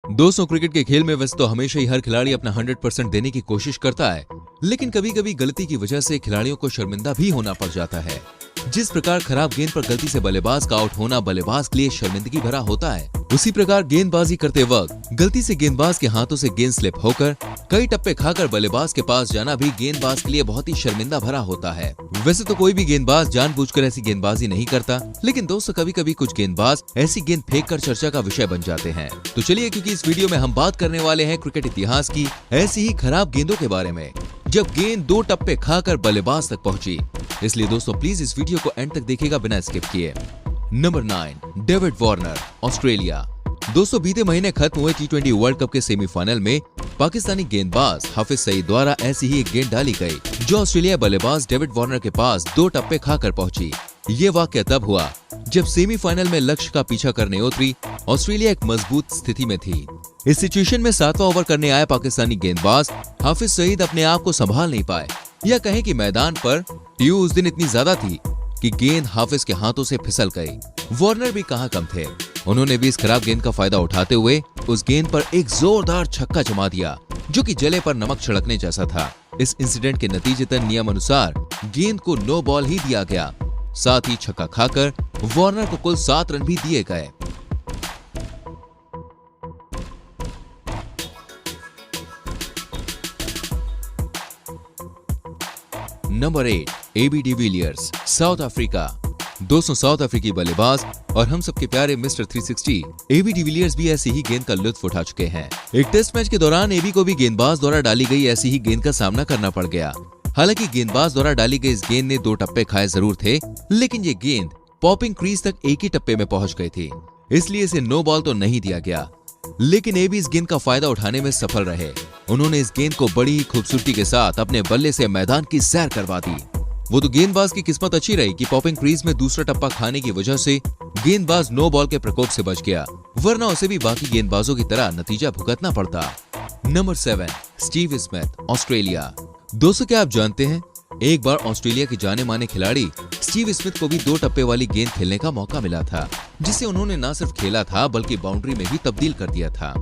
दोस्तों, क्रिकेट के खेल में वैसे तो हमेशा ही हर खिलाड़ी अपना 100% देने की कोशिश करता है, लेकिन कभी कभी गलती की वजह से खिलाड़ियों को शर्मिंदा भी होना पड़ जाता है। जिस प्रकार खराब गेंद पर गलती से बल्लेबाज का आउट होना बल्लेबाज के लिए शर्मिंदगी भरा होता है, उसी प्रकार गेंदबाजी करते वक्त गलती से गेंदबाज के हाथों से गेंद स्लिप होकर कई टप्पे खाकर बल्लेबाज के पास जाना भी गेंदबाज के लिए बहुत ही शर्मिंदा भरा होता है। वैसे तो कोई भी गेंदबाज जानबूझकर ऐसी गेंदबाजी नहीं करता, लेकिन दोस्तों कभी कभी कुछ गेंदबाज ऐसी गेंद फेंककर चर्चा का विषय बन जाते हैं। तो चलिए, क्योंकि इस वीडियो में हम बात करने वाले हैं क्रिकेट इतिहास की ऐसी ही खराब गेंदों के बारे में, जब गेंद 2 टप्पे खाकर बल्लेबाज तक पहुंची। इसलिए दोस्तों प्लीज इस वीडियो को एंड तक देखिएगा बिना स्किप किए। Number 9, David Warner, Australia. दोस्तों, बीते महीने खत्म हुए T20 वर्ल्ड कप के सेमीफाइनल में पाकिस्तानी गेंदबाज हाफिज सईद द्वारा ऐसी ही एक गेंद डाली गई, जो ऑस्ट्रेलिया बल्लेबाज डेविड वार्नर के पास 2 टप्पे खाकर पहुंची। ये वाकया तब हुआ जब सेमीफाइनल में लक्ष्य का पीछा करने उतरी ऑस्ट्रेलिया एक मजबूत स्थिति में थी। इस सिचुएशन में 7वां ओवर करने आए पाकिस्तानी गेंदबाज हाफिज सईद अपने आप को संभाल नहीं पाए, या कहें कि मैदान पर ट्यू उस दिन इतनी ज्यादा थी कि गेंद हाफिज के हाथों से फिसल गई। वार्नर भी कहां कम थे, उन्होंने भी इस खराब गेंद का फायदा उठाते हुए उस गेंद पर एक जोरदार छक्का जमा दिया, जो कि जले पर नमक छिड़कने जैसा था। इस इंसिडेंट के नतीजतन नियम अनुसार गेंद को नो बॉल ही दिया गया। साथ ही छक्का खाकर वार्नर को कुल 7 रन भी दिए गए। Number 8, AB de Villiers, south Africa. दोस्तों, साउथ अफ्रीकी बल्लेबाज और हम सबके प्यारे मिस्टर 360 AB डिविलियर्स भी ऐसी ही गेंद का लुत्फ उठा चुके हैं। एक टेस्ट मैच के दौरान AB को भी गेंदबाज द्वारा डाली गई ऐसी ही गेंद का सामना करना पड़ गया। हालांकि गेंदबाज द्वारा डाली गई इस गेंद ने 2 टप्पे खाए जरूर थे, लेकिन ये गेंद पॉपिंग क्रीज तक एक ही टप्पे में पहुंच गई थी, इसलिए इसे नो बॉल तो नहीं दिया गया। लेकिन AB इस गेंद का फायदा उठाने में सफल रहे। उन्होंने इस गेंद को बड़ी ही खूबसूरती के साथ अपने बल्ले से मैदान की सैर करवा दी। वो तो गेंदबाज की किस्मत अच्छी रही कि पॉपिंग क्रीज में दूसरा टप्पा खाने की वजह से गेंदबाज नो बॉल के प्रकोप से बच गया, वरना उसे भी बाकी गेंदबाजों की तरह नतीजा भुगतना पड़ता। Number 7, Steve Smith, Australia. दोस्तों, क्या आप जानते हैं, एक बार ऑस्ट्रेलिया के जाने माने खिलाड़ी स्टीव स्मिथ को भी 2 टप्पे वाली गेंद खेलने का मौका मिला था, जिसे उन्होंने न सिर्फ खेला था बल्कि बाउंड्री में भी तब्दील कर दिया था।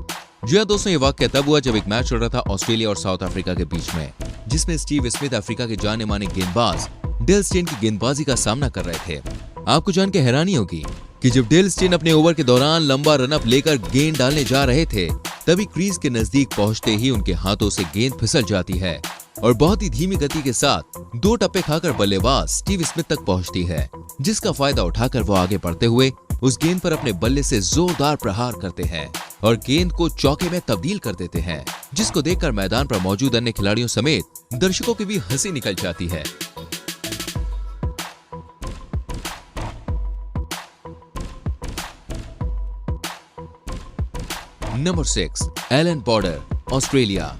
जी हाँ दोस्तों, ये वाकया तब हुआ जब एक मैच चल रहा था ऑस्ट्रेलिया और साउथ अफ्रीका के बीच में, जिसमें स्टीव स्मिथ अफ्रीका के जाने माने गेंदबाज डेल स्टेन की गेंदबाजी का सामना कर रहे थे। आपको जान के हैरानी होगी कि जब डेल स्टेन अपने ओवर के दौरान लंबा रनअप लेकर गेंद डालने जा रहे थे, तभी क्रीज के नजदीक पहुंचते ही उनके हाथों से गेंद फिसल जाती है और बहुत ही धीमी गति के साथ 2 टप्पे खाकर बल्लेबाज स्टीव स्मिथ तक पहुंचती है, जिसका फायदा उठाकर वो आगे बढ़ते हुए उस गेंद पर अपने बल्ले से जोरदार प्रहार करते हैं और गेंद को चौके में तब्दील कर देते हैं, जिसको देखकर मैदान पर मौजूद अन्य खिलाड़ियों समेत दर्शकों की भी हंसी निकल जाती है। Number 6, Allan Border, Australia.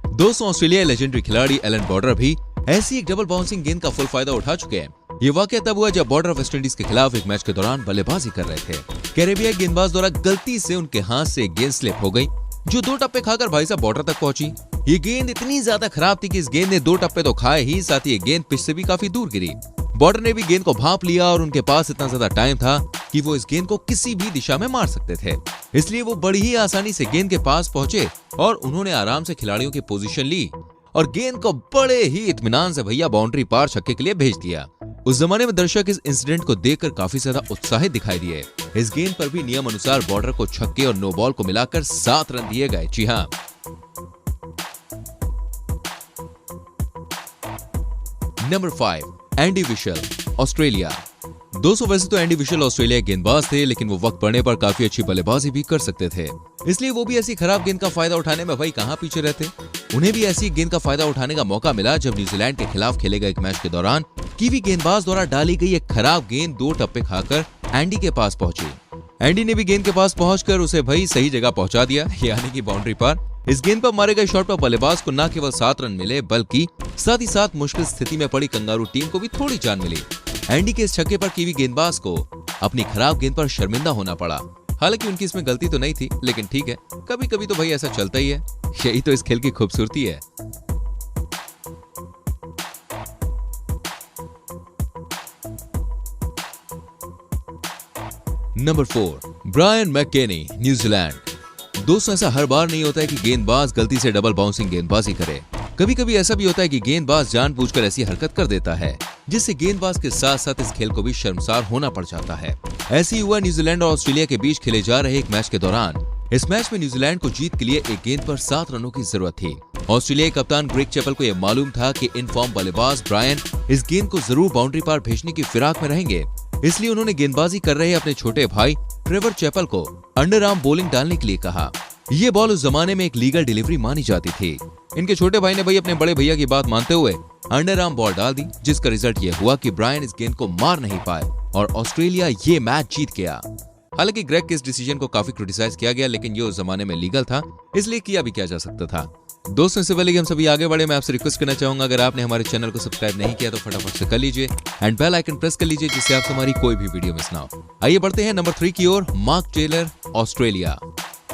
दोस्तों, ऑस्ट्रेलिया लेजेंडरी खिलाड़ी एलन बॉर्डर भी ऐसी एक डबल बाउंसिंग गेंद का फुल फायदा उठा चुके हैं। ये वाकया तब हुआ जब बॉर्डर वेस्ट इंडीज के खिलाफ एक मैच के दौरान बल्लेबाजी कर रहे थे। कैरेबियाई गेंदबाज द्वारा गलती से उनके हाथ से गेंद स्लिप हो गई, जो 2 टप्पे खाकर भाई साहब बॉर्डर तक पहुंची। ये गेंद इतनी ज्यादा खराब थी कि इस गेंद ने 2 टप्पे तो खाए ही, साथ ही ये गेंद पिच से भी काफी दूर गिरी। बॉर्डर ने भी गेंद को भांप लिया और उनके पास इतना ज्यादा टाइम था कि वो इस गेंद को किसी भी दिशा में मार सकते थे, इसलिए वो बड़ी ही आसानी से गेंद के पास पहुंचे और उन्होंने आराम से खिलाड़ियों की पोजीशन ली और गेंद को बड़े ही इत्मीनान से भैया बाउंड्री पार छक्के के लिए भेज दिया। उस जमाने में दर्शक इस इंसिडेंट को देखकर काफी ज्यादा उत्साहित दिखाई दिए। इस गेंद पर भी नियम अनुसार बॉर्डर को छक्के और नो बॉल को मिलाकर 7 रन दिए गए। जी हाँ। Number 5, Andy we shall, Australia. दोस्तों, वैसे तो एंडी विशल ऑस्ट्रेलिया गेंदबाज थे, लेकिन वो वक्त पड़ने पर काफी अच्छी बल्लेबाजी भी कर सकते थे, इसलिए वो भी ऐसी खराब गेंद का फायदा उठाने में भाई कहां पीछे रहते। उन्हें भी ऐसी गेंद का फायदा उठाने का मौका मिला जब न्यूजीलैंड के खिलाफ खेले गए एक मैच के दौरान कीवी गेंदबाज द्वारा डाली गई एक खराब गेंद 2 टप्पे खाकर एंडी के पास पहुंची। एंडी ने भी गेंद के पास पहुंचकर उसे भाई सही जगह पहुंचा दिया, यानी कि बाउंड्री पर। इस गेंद पर मारे गए शॉट पर बल्लेबाज को न केवल 7 रन मिले, बल्कि साथ ही साथ मुश्किल स्थिति में पड़ी कंगारू टीम को भी थोड़ी जान मिली। एंडी के इस छक्के पर कीवी गेंदबाज को अपनी खराब गेंद पर शर्मिंदा होना पड़ा। हालांकि उनकी इसमें गलती तो नहीं थी, लेकिन ठीक है, कभी कभी तो भाई ऐसा चलता ही है, यही तो इस खेल की खूबसूरती है। Number 4, Brian McKechnie, New Zealand. दोस्तों ऐसा हर बार नहीं होता है कि गेंदबाज गलती से डबल बाउंसिंग गेंदबाजी करे। कभी कभी ऐसा भी होता है कि गेंदबाज जानबूझकर ऐसी हरकत कर देता है जिससे गेंदबाज के साथ साथ इस खेल को भी शर्मसार होना पड़ जाता है। ऐसी हुआ न्यूजीलैंड और ऑस्ट्रेलिया के बीच खेले जा रहे एक मैच के दौरान। इस मैच में न्यूजीलैंड को जीत के लिए एक गेंद पर 7 रनों की जरूरत थी। ऑस्ट्रेलियाई कप्तान ग्रेग चैपल को यह मालूम था कि इन फॉर्म बल्लेबाज ब्रायन इस गेंद को जरूर बाउंड्री पार भेजने की फिराक में रहेंगे, इसलिए उन्होंने गेंदबाजी कर रहे अपने छोटे भाई ट्रेवर चैपल को अंडर आर्म बॉलिंग डालने के लिए कहा। ये बॉल उस जमाने में एक लीगल डिलीवरी मानी जाती थी। इनके छोटे भाई ने भाई अपने बड़े भैया की बात मानते हुए अंडर आर्म बॉल डाल दी, जिसका रिजल्ट ये हुआ कि ब्रायन इस गेंद को मार नहीं पाए और ऑस्ट्रेलिया ये मैच जीत गया। हालांकि ग्रेग के इस डिसीजन को काफी क्रिटिसाइज किया गया, लेकिन ये उस जमाने में लीगल था, इसलिए किया भी क्या जा सकता था। दोस्तों इससे पहले कि हम सभी आगे बढ़े, मैं आपसे रिक्वेस्ट करना चाहूंगा, अगर आपने हमारे चैनल को सब्सक्राइब नहीं किया तो फटाफट से कर लीजिए एंड बेल आइकन प्रेस कर लीजिए, जिससे आपसे हमारी कोई भी वीडियो मिस ना हो। आइए बढ़ते हैं नंबर 3 की ओर। Mark Taylor, Australia.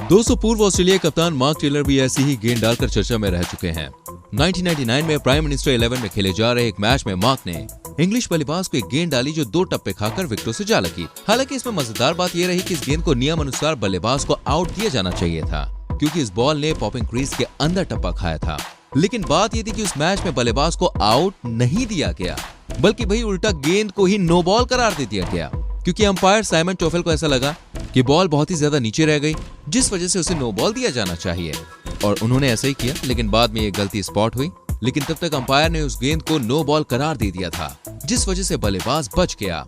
दोस्तों पूर्व ऑस्ट्रेलिया कप्तान मार्क टेलर भी ऐसी ही गेंद डालकर चर्चा में रह चुके हैं। 1999 में प्राइम मिनिस्टर 11 में खेले जा रहे एक मैच में मार्क ने इंग्लिश बल्लेबाज को एक गेंद डाली जो 2 टप्पे खाकर विकेटों से जा लगी। हालांकि इसमें मजेदार बात यह रही कि इस गेंद को नियम अनुसार बल्लेबाज को आउट दिया जाना चाहिए था, क्योंकि इस बॉल ने पॉपिंग क्रीज के अंदर टप्पा खाया था। लेकिन बात यह थी कि उस मैच में बल्लेबाज को आउट नहीं दिया गया, बल्कि भाई उल्टा गेंद को ही नो बॉल करार दे दिया गया, क्योंकि अंपायर साइमन टोफेल को ऐसा लगा कि बॉल बहुत ही ज्यादा नीचे रह गई, जिस वजह से उसे नो बॉल दिया जाना चाहिए, और उन्होंने ऐसा ही किया। लेकिन बाद में ये गलती स्पॉट हुई, लेकिन तब तक अंपायर ने उस गेंद को नो बॉल करार दे दिया था, जिस वजह से बल्लेबाज बच गया।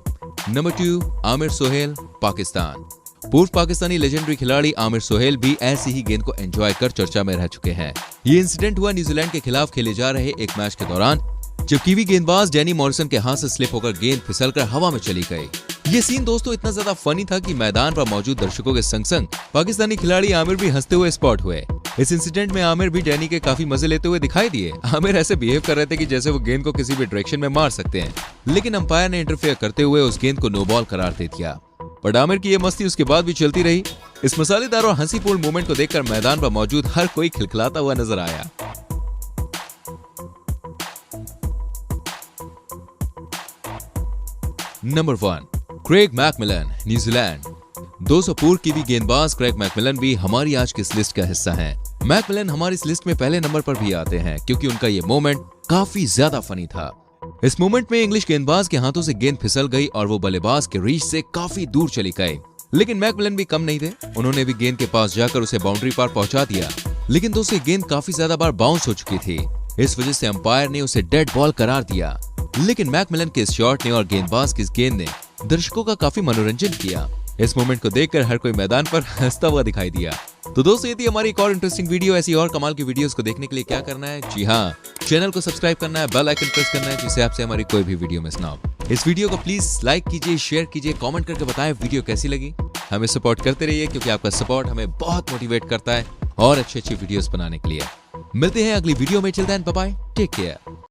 नंबर 2, आमिर सोहेल, पाकिस्तान। पूर्व पाकिस्तानी लेजेंडरी खिलाड़ी आमिर सोहेल भी ऐसी ही गेंद को एंजॉय कर चर्चा में रह चुके हैं। ये इंसिडेंट हुआ न्यूजीलैंड के खिलाफ खेले जा रहे एक मैच के दौरान, जब कीवी गेंदबाज डैनी मॉरिसन के हाथ से स्लिप होकर गेंद फिसलकर हवा में चली गई। ये सीन दोस्तों इतना ज्यादा फनी था कि मैदान पर मौजूद दर्शकों के संग संग पाकिस्तानी खिलाड़ी आमिर भी हंसते हुए स्पॉट हुए। इस इंसिडेंट में आमिर भी डैनी के काफी मजे लेते हुए दिखाई दिए। आमिर ऐसे बिहेव कर रहे थे कि जैसे वो गेंद को किसी भी डायरेक्शन में मार सकते हैं, लेकिन अंपायर ने इंटरफेयर करते हुए उस गेंद को नो बॉल करार दे दिया। पर आमिर की ये मस्ती उसके बाद भी चलती रही। इस मसालेदार और हंसीपूर्ण मोमेंट को देखकर मैदान पर मौजूद हर कोई खिलखिलाता हुआ नजर आया। Number 1, Craig Macmillan, New Zealand. 200 पूर्व कीवी गेंदबाज क्रेग मैकमिलन भी हमारी आज की इस लिस्ट का हिस्सा हैं। मैकमिलन हमारी इस लिस्ट में पहले नंबर पर भी आते हैं, क्योंकि उनका ये मोमेंट काफी ज्यादा फनी था। इस मोमेंट में इंग्लिश गेंदबाज के हाथों से गेंद फिसल गई और वो बल्लेबाज के रीच से काफी दूर चली गई। लेकिन मैकमिलन भी कम नहीं थे, उन्होंने भी गेंद के पास जाकर उसे बाउंड्री पार पहुंचा दिया। लेकिन दोस्तों गेंद काफी ज्यादा बार बाउंस हो चुकी थी, इस वजह से अंपायर ने उसे डेड बॉल करार दिया। लेकिन मैकमिलन के इस शॉट ने और गेंदबाज की इस गेंद ने दर्शकों का काफी मनोरंजन किया। इस मोमेंट को देखकर हर कोई मैदान पर हंसता हुआ दिखाई दिया। तो दोस्तों ये थी हमारी एक और इंटरेस्टिंग वीडियो। ऐसी और कमाल की वीडियोस को देखने के लिए क्या करना है? जी हाँ, चैनल को सब्सक्राइब करना है, बेल आइकन प्रेस करना है, जिससे आपसे हमारी कोई भी वीडियो मिस ना हो। इस वीडियो को प्लीज लाइक कीजिए, शेयर कीजिए, कमेंट करके बताएं वीडियो कैसी लगी। हमें सपोर्ट करते रहिए, क्योंकि आपका सपोर्ट हमें बहुत मोटिवेट करता है और अच्छी वीडियोस बनाने के लिए। मिलते हैं अगली वीडियो में। Till then bye bye, take care.